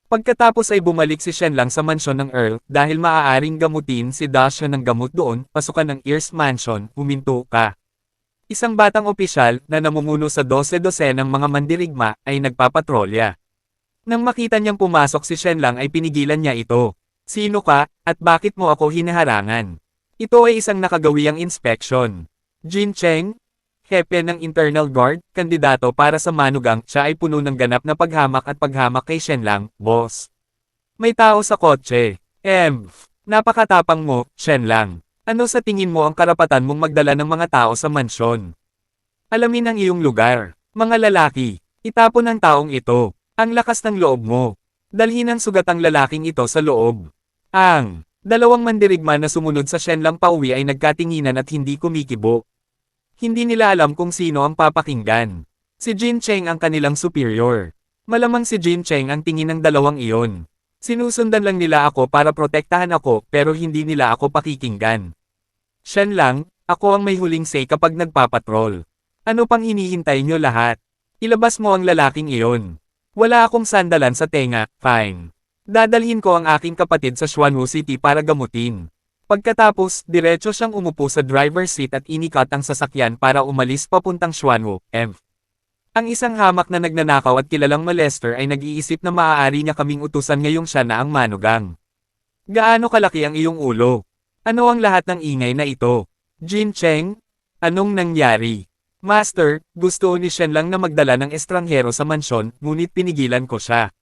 Pagkatapos ay bumalik si Shenlang sa mansyon ng Earl dahil maaaring gamutin si Dasha ng gamot doon, pasukan ng Earl's Mansion, huminto ka. Isang batang opisyal na namumuno sa 12 ng mga mandirigma ay nagpapatrolya. Nang makita niyang pumasok si Shenlang ay pinigilan niya ito. Sino ka, at bakit mo ako hinaharangan? Ito ay isang nakagawiang inspeksyon. Jin Cheng, hepe ng Internal Guard, kandidato para sa manugang, siya ay puno ng ganap na paghamak at paghamak kay Shenlang, boss. May tao sa kotse. Napakatapang mo, Shenlang. Ano sa tingin mo ang karapatan mong magdala ng mga tao sa mansyon? Alamin ang iyong lugar. Mga lalaki, itapon ang taong ito. Ang lakas ng loob mo. Dalhin ang sugatang lalaking ito sa loob. Ang dalawang mandirigma na sumunod sa Shenlang pauwi ay nagkatinginan at hindi kumikibo. Hindi nila alam kung sino ang papakinggan. Si Jin Cheng ang kanilang superior. Malamang si Jin Cheng ang tingin ng dalawang iyon. Sinusundan lang nila ako para protektahan ako pero hindi nila ako pakikinggan. Shenlang, ako ang may huling say kapag nagpapatrol. Ano pang hinihintay nyo lahat? Ilabas mo ang lalaking iyon. Wala akong sandalan sa tenga, fine. Dadalhin ko ang aking kapatid sa Xuanwu City para gamutin. Pagkatapos, diretso siyang umupo sa driver's seat at inikat ang sasakyan para umalis papuntang Xuanwu. Ang isang hamak na nagnanakaw at kilalang molester ay nag-iisip na maaari niya kaming utusan ngayong siya na ang manugang. Gaano kalaki ang iyong ulo? Ano ang lahat ng ingay na ito? Jin Cheng? Anong nangyari? Master, gusto ni Shenlang na magdala ng estranghero sa mansyon, ngunit pinigilan ko siya.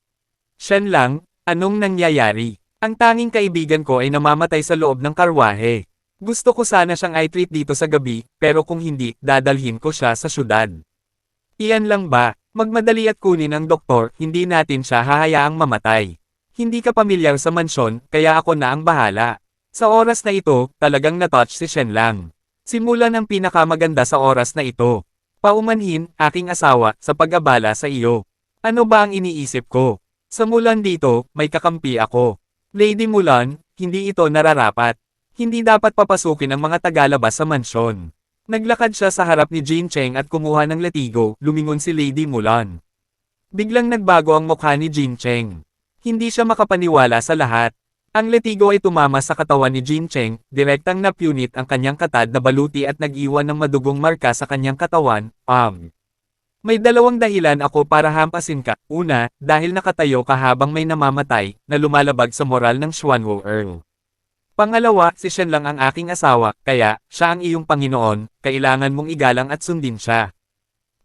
Shenlang, anong nangyayari? Ang tanging kaibigan ko ay namamatay sa loob ng karwahe. Gusto ko sana siyang i-treat dito sa gabi, pero kung hindi, dadalhin ko siya sa syudad. Iyan lang ba? Magmadali at kunin ang doktor, hindi natin siya hahayaang mamatay. Hindi ka pamilyar sa mansyon, kaya ako na ang bahala. Sa oras na ito, talagang natouch si Shenlang. Simulan ang pinakamaganda sa oras na ito. Paumanhin, aking asawa, sa pag-abala sa iyo. Ano ba ang iniisip ko? Sa Mulan dito, may kakampi ako. Lady Mulan, hindi ito nararapat. Hindi dapat papasukin ang mga tagalabas sa mansyon. Naglakad siya sa harap ni Jin Cheng at kumuha ng latigo, lumingon si Lady Mulan. Biglang nagbago ang mukha ni Jin Cheng. Hindi siya makapaniwala sa lahat. Ang latigo ay tumama sa katawan ni Jin Cheng, direktang napunit ang kanyang katad na baluti at nag-iwan ng madugong marka sa kanyang katawan. May dalawang dahilan ako para hampasin ka. Una, dahil nakatayo ka habang may namamatay, na lumalabag sa moral ng Xuanwu Earl. Pangalawa, si Shenlang ang aking asawa, kaya, siya ang iyong Panginoon, kailangan mong igalang at sundin siya.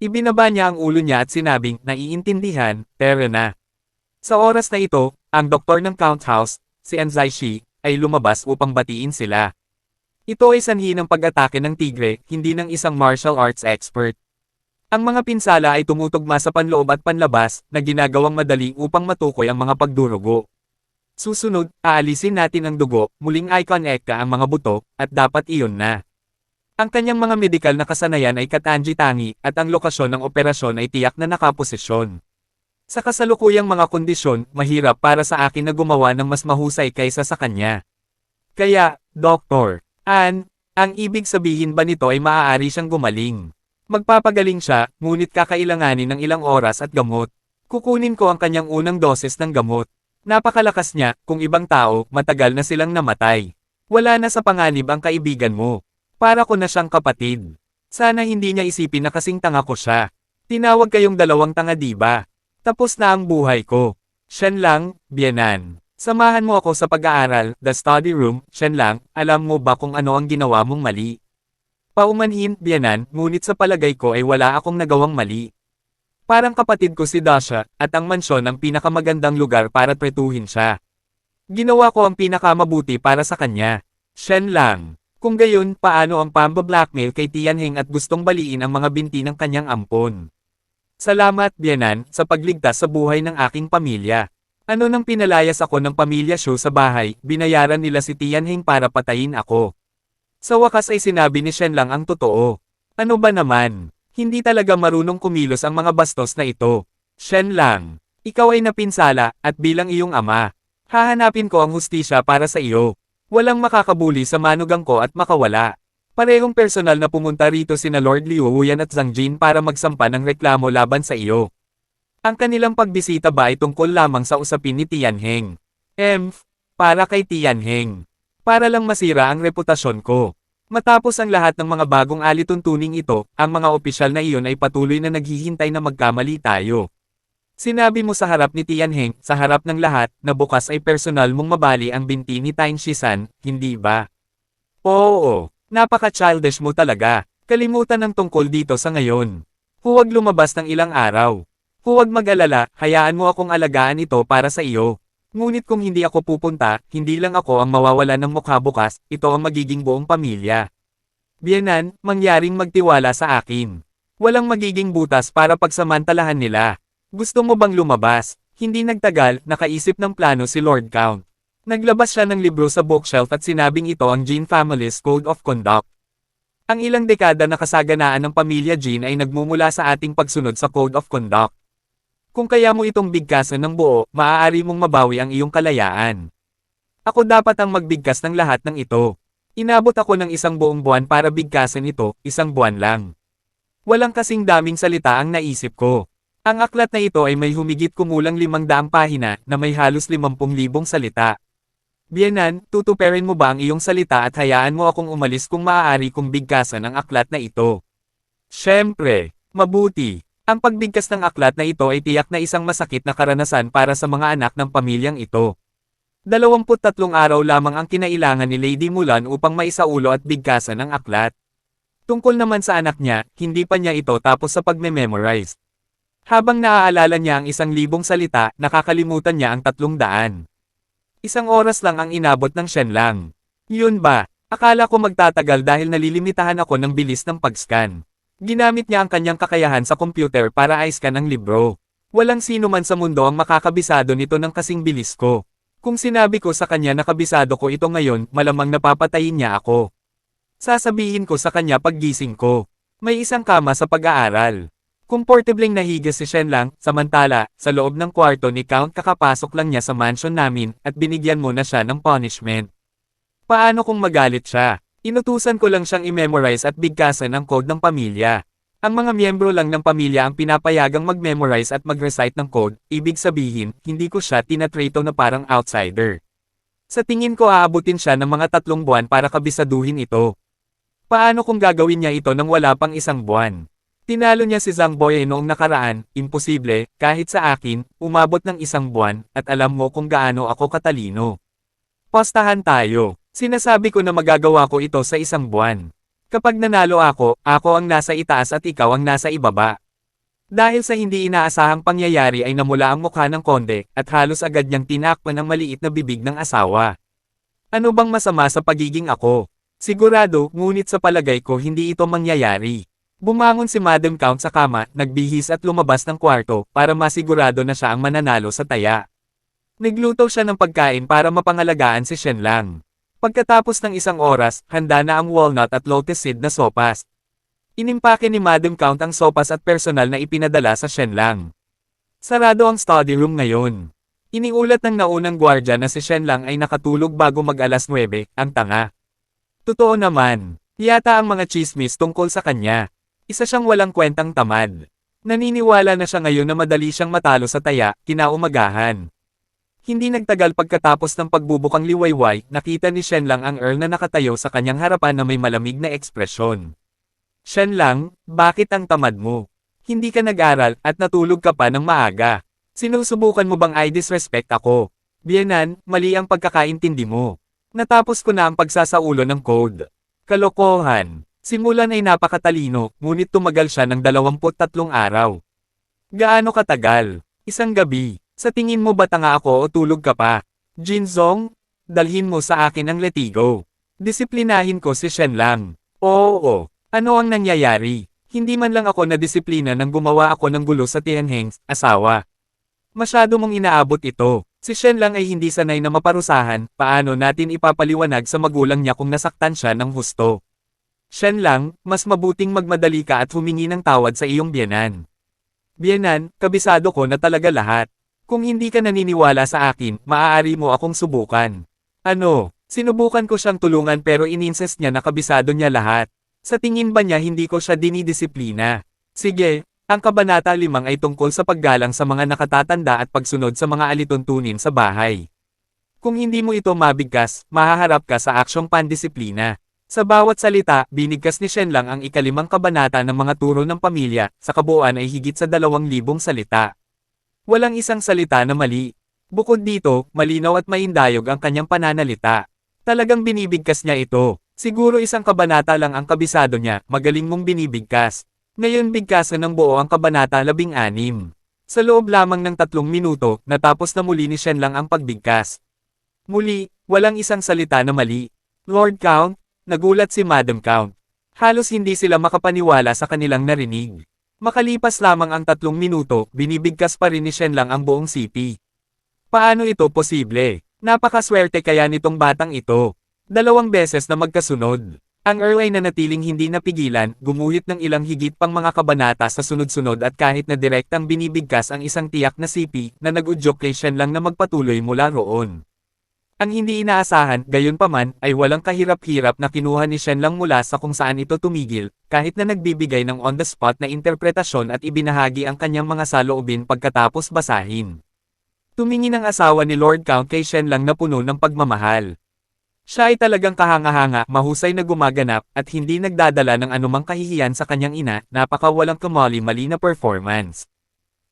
Ibinaba niya ang ulo niya at sinabing, naiintindihan, pero na. Sa oras na ito, ang doktor ng Count House, si Anzai Shi, ay lumabas upang batiin sila. Ito ay sanhi ng pag-atake ng tigre, hindi ng isang martial arts expert. Ang mga pinsala ay tumutugma sa panloob at panlabas, na ginagawang madali upang matukoy ang mga pagdurugo. Susunod, aalisin natin ang dugo, muling i-connect ang mga buto, at dapat iyon na. Ang kanyang mga medikal na kasanayan ay katangi-tangi, at ang lokasyon ng operasyon ay tiyak na nakaposisyon. Sa kasalukuyang mga kondisyon, mahirap para sa akin na gumawa ng mas mahusay kaysa sa kanya. Kaya, Dr. An, ang ibig sabihin ba nito ay maaari siyang gumaling? Magpapagaling siya, ngunit kakailanganin ng ilang oras at gamot. Kukunin ko ang kanyang unang doses ng gamot. Napakalakas niya, kung ibang tao, matagal na silang namatay. Wala na sa panganib ang kaibigan mo. Para ko na siyang kapatid. Sana hindi niya isipin na kasing tanga ko siya. Tinawag kayong dalawang tanga diba? Tapos na ang buhay ko. Shenlang, Bianan. Samahan mo ako sa pag-aaral, the study room. Shenlang, alam mo ba kung ano ang ginawa mong mali? Paumanhin, Bianan, ngunit sa palagay ko ay wala akong nagawang mali. Parang kapatid ko si Dasha, at ang mansyon ang pinakamagandang lugar para tretuhin siya. Ginawa ko ang pinakamabuti para sa kanya. Shenlang. Kung gayon, paano ang pamba-blackmail kay Tianheng at gustong baliin ang mga binti ng kanyang ampon? Salamat, Bianan, sa pagligtas sa buhay ng aking pamilya. Ano nang pinalayas ako ng pamilya Shu sa bahay, binayaran nila si Tianheng para patayin ako. Sa wakas ay sinabi ni Shenlang ang totoo. Ano ba naman? Hindi talaga marunong kumilos ang mga bastos na ito. Shenlang, ikaw ay napinsala, at bilang iyong ama, hahanapin ko ang hustisya para sa iyo. Walang makakabuli sa manugang ko at makawala. Parehong personal na pumunta rito sina Lord Liu Huyan at Zhang Jin para magsampa ng reklamo laban sa iyo. Ang kanilang pagbisita ba ay tungkol lamang sa usapin ni Tianheng? Para kay Tianheng. Para lang masira ang reputasyon ko. Matapos ang lahat ng mga bagong alituntuning ito, ang mga opisyal na iyon ay patuloy na naghihintay na magkamali tayo. Sinabi mo sa harap ni Tianheng, sa harap ng lahat, na bukas ay personal mong mabali ang binti ni Tang Shisan, hindi ba? Oo, napaka-childish mo talaga. Kalimutan ang tungkol dito sa ngayon. Huwag lumabas ng ilang araw. Huwag mag-alala, hayaan mo akong alagaan ito para sa iyo. Ngunit kung hindi ako pupunta, hindi lang ako ang mawawala ng mukha bukas, ito ang magiging buong pamilya. Biyenan, mangyaring magtiwala sa akin. Walang magiging butas para pagsamantalahan nila. Gusto mo bang lumabas? Hindi nagtagal, nakaisip ng plano si Lord Count. Naglabas siya ng libro sa bookshelf at sinabing ito ang Jin Family's Code of Conduct. Ang ilang dekada na kasaganaan ng pamilya Jin ay nagmumula sa ating pagsunod sa Code of Conduct. Kung kaya mo itong bigkasan ng buo, maaari mong mabawi ang iyong kalayaan. Ako dapat ang magbigkas ng lahat ng ito. Inabot ako ng isang buong buwan para bigkasan ito, isang buwan lang. Walang kasing daming salita ang naisip ko. Ang aklat na ito ay may humigit kumulang 500 pahina na may halos 50,000 salita. Biyenan, tutuperin mo ba ang iyong salita at hayaan mo akong umalis kung maaari kong bigkasan ang aklat na ito? Siyempre, mabuti. Ang pagbigkas ng aklat na ito ay tiyak na isang masakit na karanasan para sa mga anak ng pamilyang ito. 23 araw lamang ang kinailangan ni Lady Mulan upang maisaulo at bigkasan ang aklat. Tungkol naman sa anak niya, hindi pa niya ito tapos sa pagme-memorize. Habang naaalala niya ang 1,000 salita, nakakalimutan niya ang 300. Isang oras lang ang inabot ng Shenlang. Yun ba? Akala ko magtatagal dahil nalilimitahan ako ng bilis ng pag-scan. Ginamit niya ang kanyang kakayahan sa computer para i-scan ang libro. Walang sino man sa mundo ang makakabisado nito ng kasing bilis ko. Kung sinabi ko sa kanya na kabisado ko ito ngayon, malamang napapatayin niya ako. Sasabihin ko sa kanya paggising ko. May isang kama sa pag-aaral. Komportableng nahiga si Shenlang, samantala, sa loob ng kwarto ni Count kakapasok lang niya sa mansion namin, at binigyan mo na siya ng punishment. Paano kung magalit siya? Inutusan ko lang siyang i-memorize at bigkasan ang code ng pamilya. Ang mga miyembro lang ng pamilya ang pinapayagang mag-memorize at mag-recite ng code, ibig sabihin, hindi ko siya tinatrato na parang outsider. Sa tingin ko aabutin siya ng mga 3 buwan para kabisaduhin ito. Paano kung gagawin niya ito nang wala pang 1 buwan? Tinalo niya si Zhang Boye noong nakaraan, imposible, kahit sa akin, umabot ng 1 buwan, at alam mo kung gaano ako katalino. Postahan tayo. Sinasabi ko na magagawa ko ito sa 1 buwan. Kapag nanalo ako ang nasa itaas at ikaw ang nasa ibaba. Dahil sa hindi inaasahang pangyayari ay namula ang mukha ng konde, at halos agad niyang tinakpan ang maliit na bibig ng asawa. Ano bang masama sa pagiging ako? Sigurado, ngunit sa palagay ko hindi ito mangyayari. Bumangon si Madam Count sa kama, nagbihis at lumabas ng kwarto, para masigurado na siya ang mananalo sa taya. Nagluto siya ng pagkain para mapangalagaan si Shenlang. Pagkatapos ng 1 oras, handa na ang walnut at lotus seed na sopas. Inimpake ni Madam Count ang sopas at personal na ipinadala sa Shenlang. Sarado ang study room ngayon. Iniulat ng naunang gwardya na si Shenlang ay nakatulog bago mag-alas 9, ang tanga. Totoo naman, yata ang mga chismis tungkol sa kanya. Isa siyang walang kwentang tamad. Naniniwala na siya ngayon na madali siyang matalo sa taya, kinaumagahan. Hindi nagtagal pagkatapos ng pagbubukang liwayway, nakita ni Shenlang ang Earl na nakatayo sa kanyang harapan na may malamig na ekspresyon. Shenlang, bakit ang tamad mo? Hindi ka nag-aral, at natulog ka pa ng maaga. Sinusubukan mo bang i-disrespect ako? Biyenan, mali ang pagkakaintindi mo. Natapos ko na ang pagsasaulo ng code. Kalokohan. Simulan ay napakatalino, ngunit tumagal siya ng 23 araw. Gaano katagal? 1 gabi. Sa tingin mo ba tanga ako o tulog ka pa? Jinzong, dalhin mo sa akin ang letigo. Disiplinahin ko si Shenlang. Oo. Ano ang nangyayari? Hindi man lang ako nadisiplina nang gumawa ako ng gulo sa Tianheng's asawa. Masyado mong inaabot ito. Si Shenlang ay hindi sanay na maparusahan, paano natin ipapaliwanag sa magulang niya kung nasaktan siya ng husto? Shenlang, mas mabuting magmadali ka at humingi ng tawad sa iyong biyenan. Biyenan, kabisado ko na talaga lahat. Kung hindi ka naniniwala sa akin, maaari mo akong subukan. Ano? Sinubukan ko siyang tulungan pero ininsist niya na kabisado niya lahat. Sa tingin ba niya hindi ko siya dinidisiplina? Sige, Ang Kabanata 5 ay tungkol sa paggalang sa mga nakatatanda at pagsunod sa mga alituntunin sa bahay. Kung hindi mo ito mabigkas, mahaharap ka sa aksyong pandisiplina. Sa bawat salita, binigkas ni Shenlang ang ikalimang kabanata ng mga turo ng pamilya, sa kabuuan ay higit sa 2,000 salita. Walang isang salita na mali. Bukod dito, malinaw at maindayog ang kanyang pananalita. Talagang binibigkas niya ito. Siguro isang kabanata lang ang kabisado niya, magaling mong binibigkas. Ngayon bigkasan ng buo ang kabanata 16. Sa loob lamang ng 3 minuto, natapos na muli ni Shenlang ang pagbigkas. Muli, walang isang salita na mali. Lord Count, nagulat si Madam Count. Halos hindi sila makapaniwala sa kanilang narinig. Makalipas lamang ang 3 minuto, binibigkas pa rin ni Shenlang ang buong sipi. Paano ito posible? Napakaswerte kaya nitong batang ito. 2 beses na magkasunod. Ang Earl ay nanatiling hindi napigilan, gumuhit ng ilang higit pang mga kabanata sa sunod-sunod at kahit na direktang binibigkas ang isang tiyak na sipi, na nag-udyok kay Shenlang na magpatuloy mula roon. Ang hindi inaasahan, gayunpaman, ay walang kahirap-hirap na kinuha ni Shenlang mula sa kung saan ito tumigil, kahit na nagbibigay ng on-the-spot na interpretasyon at ibinahagi ang kanyang mga saloobin pagkatapos basahin. Tumingin ang asawa ni Lord Count kay Shenlang na puno ng pagmamahal. Siya ay talagang kahanga-hanga, mahusay na gumaganap, at hindi nagdadala ng anumang kahihiyan sa kanyang ina, napakawalang kamali-mali na performance.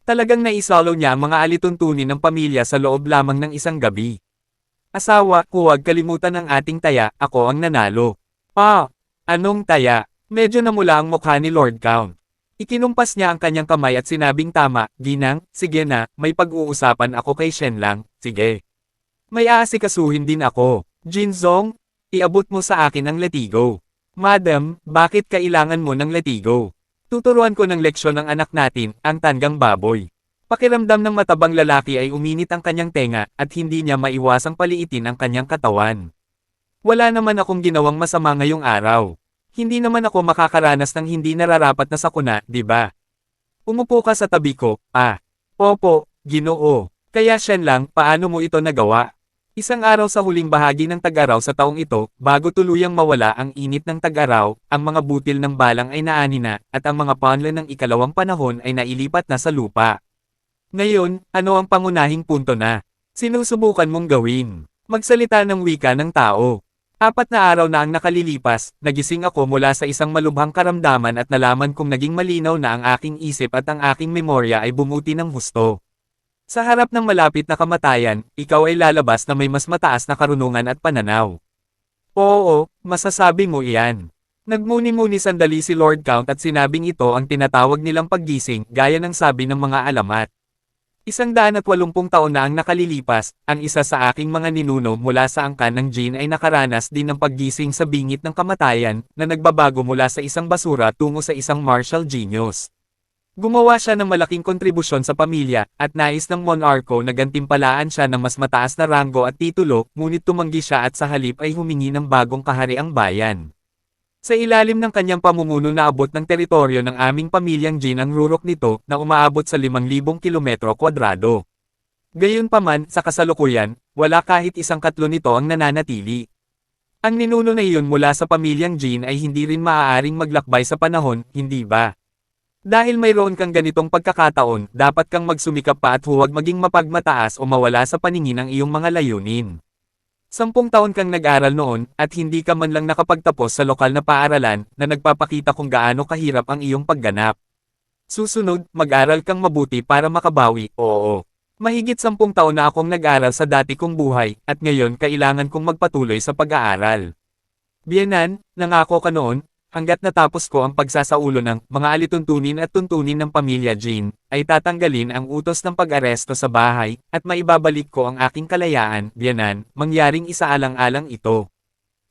Talagang naisolo niya ang mga alituntunin ng pamilya sa loob lamang ng isang gabi. Asawa, huwag kalimutan ang ating taya, ako ang nanalo. Anong taya? Medyo namula ang mukha ni Lord Count. Ikinumpas niya ang kanyang kamay at sinabing tama, Ginang, sige na, may pag-uusapan ako kay Shenlang, sige. May aasikasuhin din ako. Jinzong, iabot mo sa akin ang latigo. Madam, bakit kailangan mo ng latigo? Tuturuan ko ng leksyon ng anak natin, ang tanggang baboy. Pakiramdam ng matabang lalaki ay uminit ang kanyang tenga, at hindi niya maiwasang paliitin ang kanyang katawan. Wala naman akong ginawang masama ngayong araw. Hindi naman ako makakaranas ng hindi nararapat na sakuna, di ba? Umupo ka sa tabi ko, Opo, Ginoo. Kaya Shenlang, paano mo ito nagawa? Isang araw sa huling bahagi ng tag-araw sa taong ito, bago tuluyang mawala ang init ng tag-araw, ang mga butil ng balang ay naani na, at ang mga panlo ng ikalawang panahon ay nailipat na sa lupa. Ngayon, ano ang pangunahing punto na sinusubukan mong gawin? Magsalita ng wika ng tao. 4 na araw na ang nakalilipas, nagising ako mula sa isang malubhang karamdaman at nalaman kong naging malinaw na ang aking isip at ang aking memorya ay bumuti ng husto. Sa harap ng malapit na kamatayan, ikaw ay lalabas na may mas mataas na karunungan at pananaw. Oo, masasabi mo iyan. Nagmuni-muni sandali si Lord Count at sinabing ito ang tinatawag nilang paggising, gaya ng sabi ng mga alamat. 180 taon na ang nakalilipas, ang isa sa aking mga ninuno mula sa angkan ng Jin ay nakaranas din ng paggising sa bingit ng kamatayan, na nagbabago mula sa isang basura tungo sa isang martial genius. Gumawa siya ng malaking kontribusyon sa pamilya, at nais ng monarko na gantimpalaan siya ng mas mataas na ranggo at titulo, ngunit tumanggi siya at sa halip ay humingi ng bagong kahariang bayan. Sa ilalim ng kanyang pamumuno naabot ng teritoryo ng aming pamilyang Jin ang rurok nito, na umaabot sa 5,000 kilometro kwadrado. Gayunpaman, sa kasalukuyan, wala kahit isang katlo nito ang nananatili. Ang ninuno na iyon mula sa pamilyang Jin ay hindi rin maaaring maglakbay sa panahon, hindi ba? Dahil mayroon kang ganitong pagkakataon, dapat kang magsumikap pa at huwag maging mapagmataas o mawala sa paningin ang iyong mga layunin. 10 taon kang nag-aral noon, at hindi ka man lang nakapagtapos sa lokal na paaralan, na nagpapakita kung gaano kahirap ang iyong pagganap. Susunod, mag-aral kang mabuti para makabawi, oo. Mahigit 10 taon na akong nag-aral sa dati kong buhay, at ngayon kailangan kong magpatuloy sa pag-aaral. Biyenan, nangako ka noon, hanggat natapos ko ang pagsasaulo ng mga alituntunin at tuntunin ng pamilya Jin, ay tatanggalin ang utos ng pag-aresto sa bahay, at maibabalik ko ang aking kalayaan, biyanan, mangyaring isaalang-alang ito.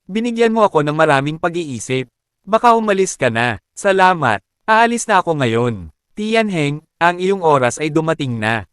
Binigyan mo ako ng maraming pag-iisip. Baka umalis ka na. Salamat. Aalis na ako ngayon. Tianheng, ang iyong oras ay dumating na.